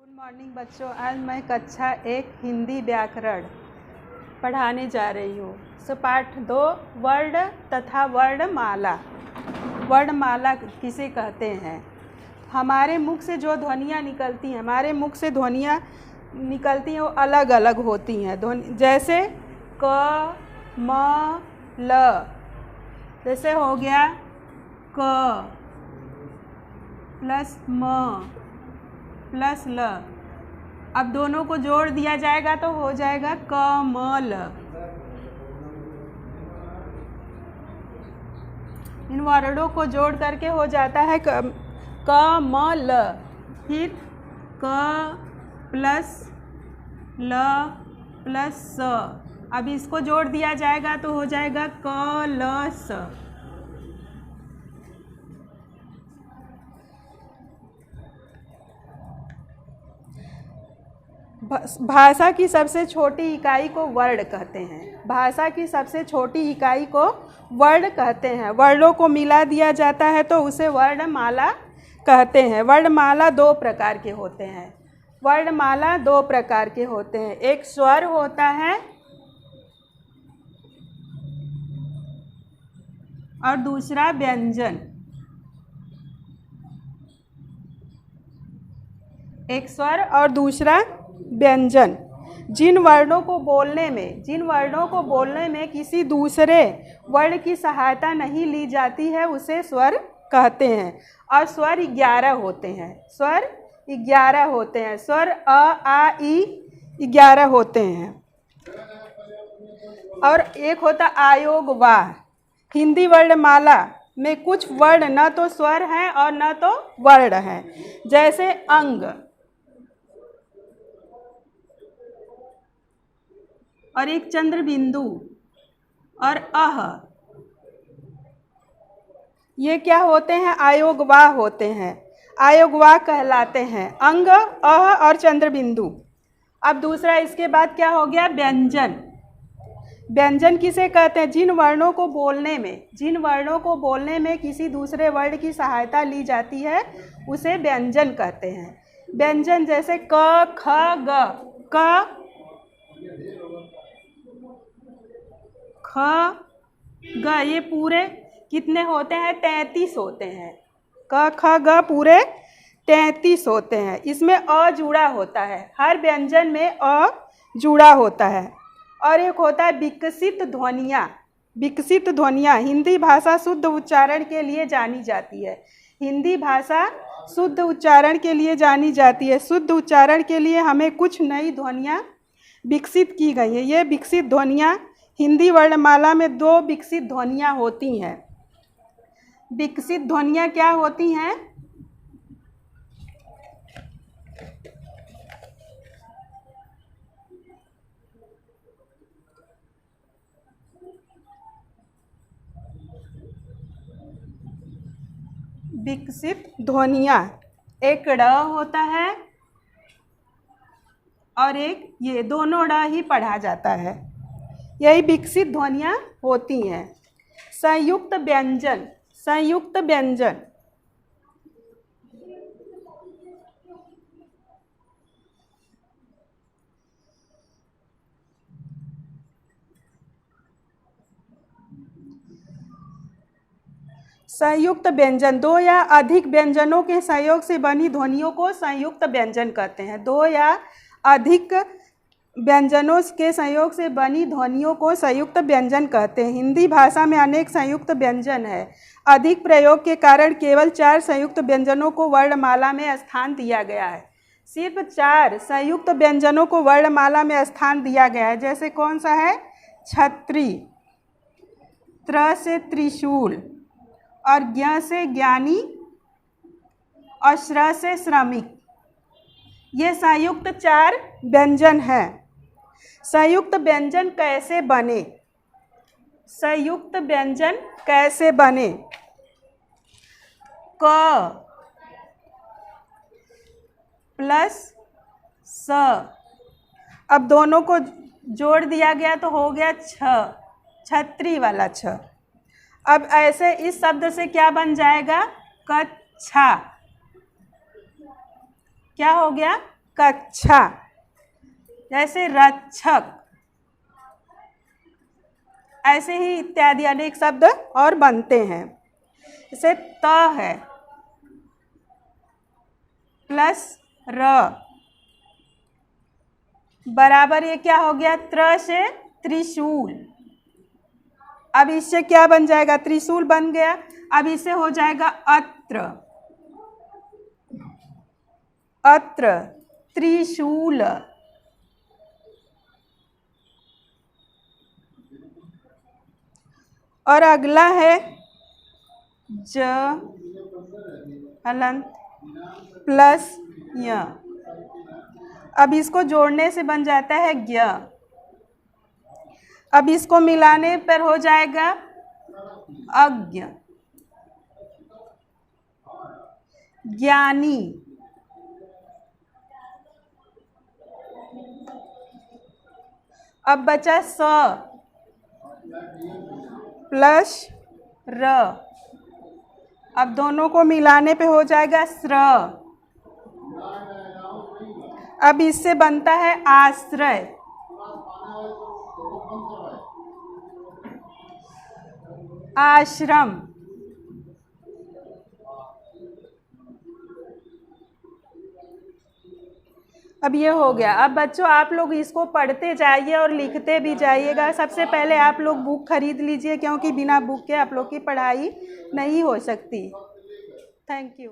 Good morning बच्चों। आज मैं कक्षा 1 हिंदी व्याकरण पढ़ाने जा रही हूँ। पाठ 2 वर्ण तथा वर्णमाला। वर्णमाला किसे कहते हैं? हमारे मुख से जो ध्वनियाँ निकलती हैं, वो अलग अलग होती हैं ध्वनि। जैसे क म ल, जैसे हो गया क प्लस म प्लस ल। अब दोनों को जोड़ दिया जाएगा तो हो जाएगा कमल। इन वर्णों को जोड़ करके हो जाता है कमल। फिर क प्लस ल प्लस स। अब इसको जोड़ दिया जाएगा तो हो जाएगा कलश। भाषा की सबसे छोटी इकाई को वर्ण कहते हैं। भाषा की सबसे छोटी इकाई को वर्ण कहते हैं। वर्णों को मिला दिया जाता है तो उसे वर्णमाला कहते हैं। वर्णमाला दो प्रकार के होते हैं। वर्णमाला दो प्रकार के होते हैं। एक स्वर होता है और दूसरा व्यंजन। एक स्वर और दूसरा व्यंजन। जिन वर्णों को बोलने में किसी दूसरे वर्ण की सहायता नहीं ली जाती है उसे स्वर कहते हैं। और स्वर 11 होते हैं। स्वर 11 होते हैं। स्वर अ आ ई 11 होते हैं। और एक होता आयोग वाह। हिंदी वर्णमाला में कुछ वर्ण न तो स्वर हैं और न तो वर्ण हैं। जैसे अंग और एक चंद्र बिंदु और अह, ये क्या होते हैं? आयोगवाह होते हैं। आयोगवाह कहलाते हैं अंग, अह और चंद्र बिंदु। अब दूसरा इसके बाद क्या हो गया? व्यंजन। व्यंजन किसे कहते हैं? जिन वर्णों को बोलने में किसी दूसरे वर्ण की सहायता ली जाती है उसे व्यंजन कहते हैं। व्यंजन जैसे क ख ग। क ख ग ये पूरे कितने होते हैं? 33 होते हैं। क ख ग पूरे 33 होते हैं। इसमें अ जुड़ा होता है। हर व्यंजन में अ जुड़ा होता है। और एक होता है विकसित ध्वनियाँ। विकसित ध्वनियाँ हिंदी भाषा शुद्ध उच्चारण के लिए जानी जाती है। हिंदी भाषा शुद्ध उच्चारण के लिए जानी जाती है। शुद्ध उच्चारण के लिए हमें कुछ नई ध्वनियाँ विकसित की गई हैं। ये विकसित ध्वनियाँ हिंदी वर्णमाला में 2 विकसित ध्वनियाँ होती हैं। विकसित ध्वनियाँ क्या होती हैं? विकसित ध्वनियाँ एक ड़ होता है और एक ये, दोनों ड़ ही पढ़ा जाता है। यही विकसित ध्वनियाँ होती हैं। संयुक्त व्यंजन। संयुक्त व्यंजन संयुक्त व्यंजन 2 या अधिक व्यंजनों के संयोग से बनी ध्वनियों को संयुक्त व्यंजन कहते हैं। 2 या अधिक व्यंजनों के संयोग से बनी ध्वनियों को संयुक्त व्यंजन कहते हैं। हिंदी भाषा में अनेक संयुक्त व्यंजन है। अधिक प्रयोग के कारण केवल 4 संयुक्त व्यंजनों को वर्णमाला में स्थान दिया गया है। सिर्फ 4 संयुक्त व्यंजनों को वर्णमाला में स्थान दिया गया है। जैसे कौन सा है? छत्री, त्र से त्रिशूल और ज्ञ से ज्ञानी और श्र से श्रमिक। ये संयुक्त 4 व्यंजन हैं। संयुक्त व्यंजन कैसे बने? संयुक्त व्यंजन कैसे बने? क प्लस स। अब दोनों को जोड़ दिया गया तो हो गया छ, छत्री वाला छ। अब ऐसे इस शब्द से क्या बन जाएगा? कच्छा। क्या हो गया? कक्षा, जैसे रक्षक, ऐसे ही इत्यादि अनेक शब्द और बनते हैं। जैसे त है प्लस र बराबर ये क्या हो गया, त्र से त्रिशूल। अब इससे क्या बन जाएगा, त्रिशूल बन गया। अब इससे हो जाएगा अत्र, अत्र त्रिशूल। और अगला है ज हलंत प्लस य। अब इसको जोड़ने से बन जाता है ज्ञ। अब इसको मिलाने पर हो जाएगा अज्ञ, ज्ञानी। अब बचा स प्लस र। अब दोनों को मिलाने पे हो जाएगा स्र। अब इससे बनता है आश्रय, आश्रम। अब ये हो गया। अब बच्चों आप लोग इसको पढ़ते जाइए और लिखते भी जाइएगा। सबसे पहले आप लोग बुक खरीद लीजिए, क्योंकि बिना बुक के आप लोग की पढ़ाई नहीं हो सकती। Thank you.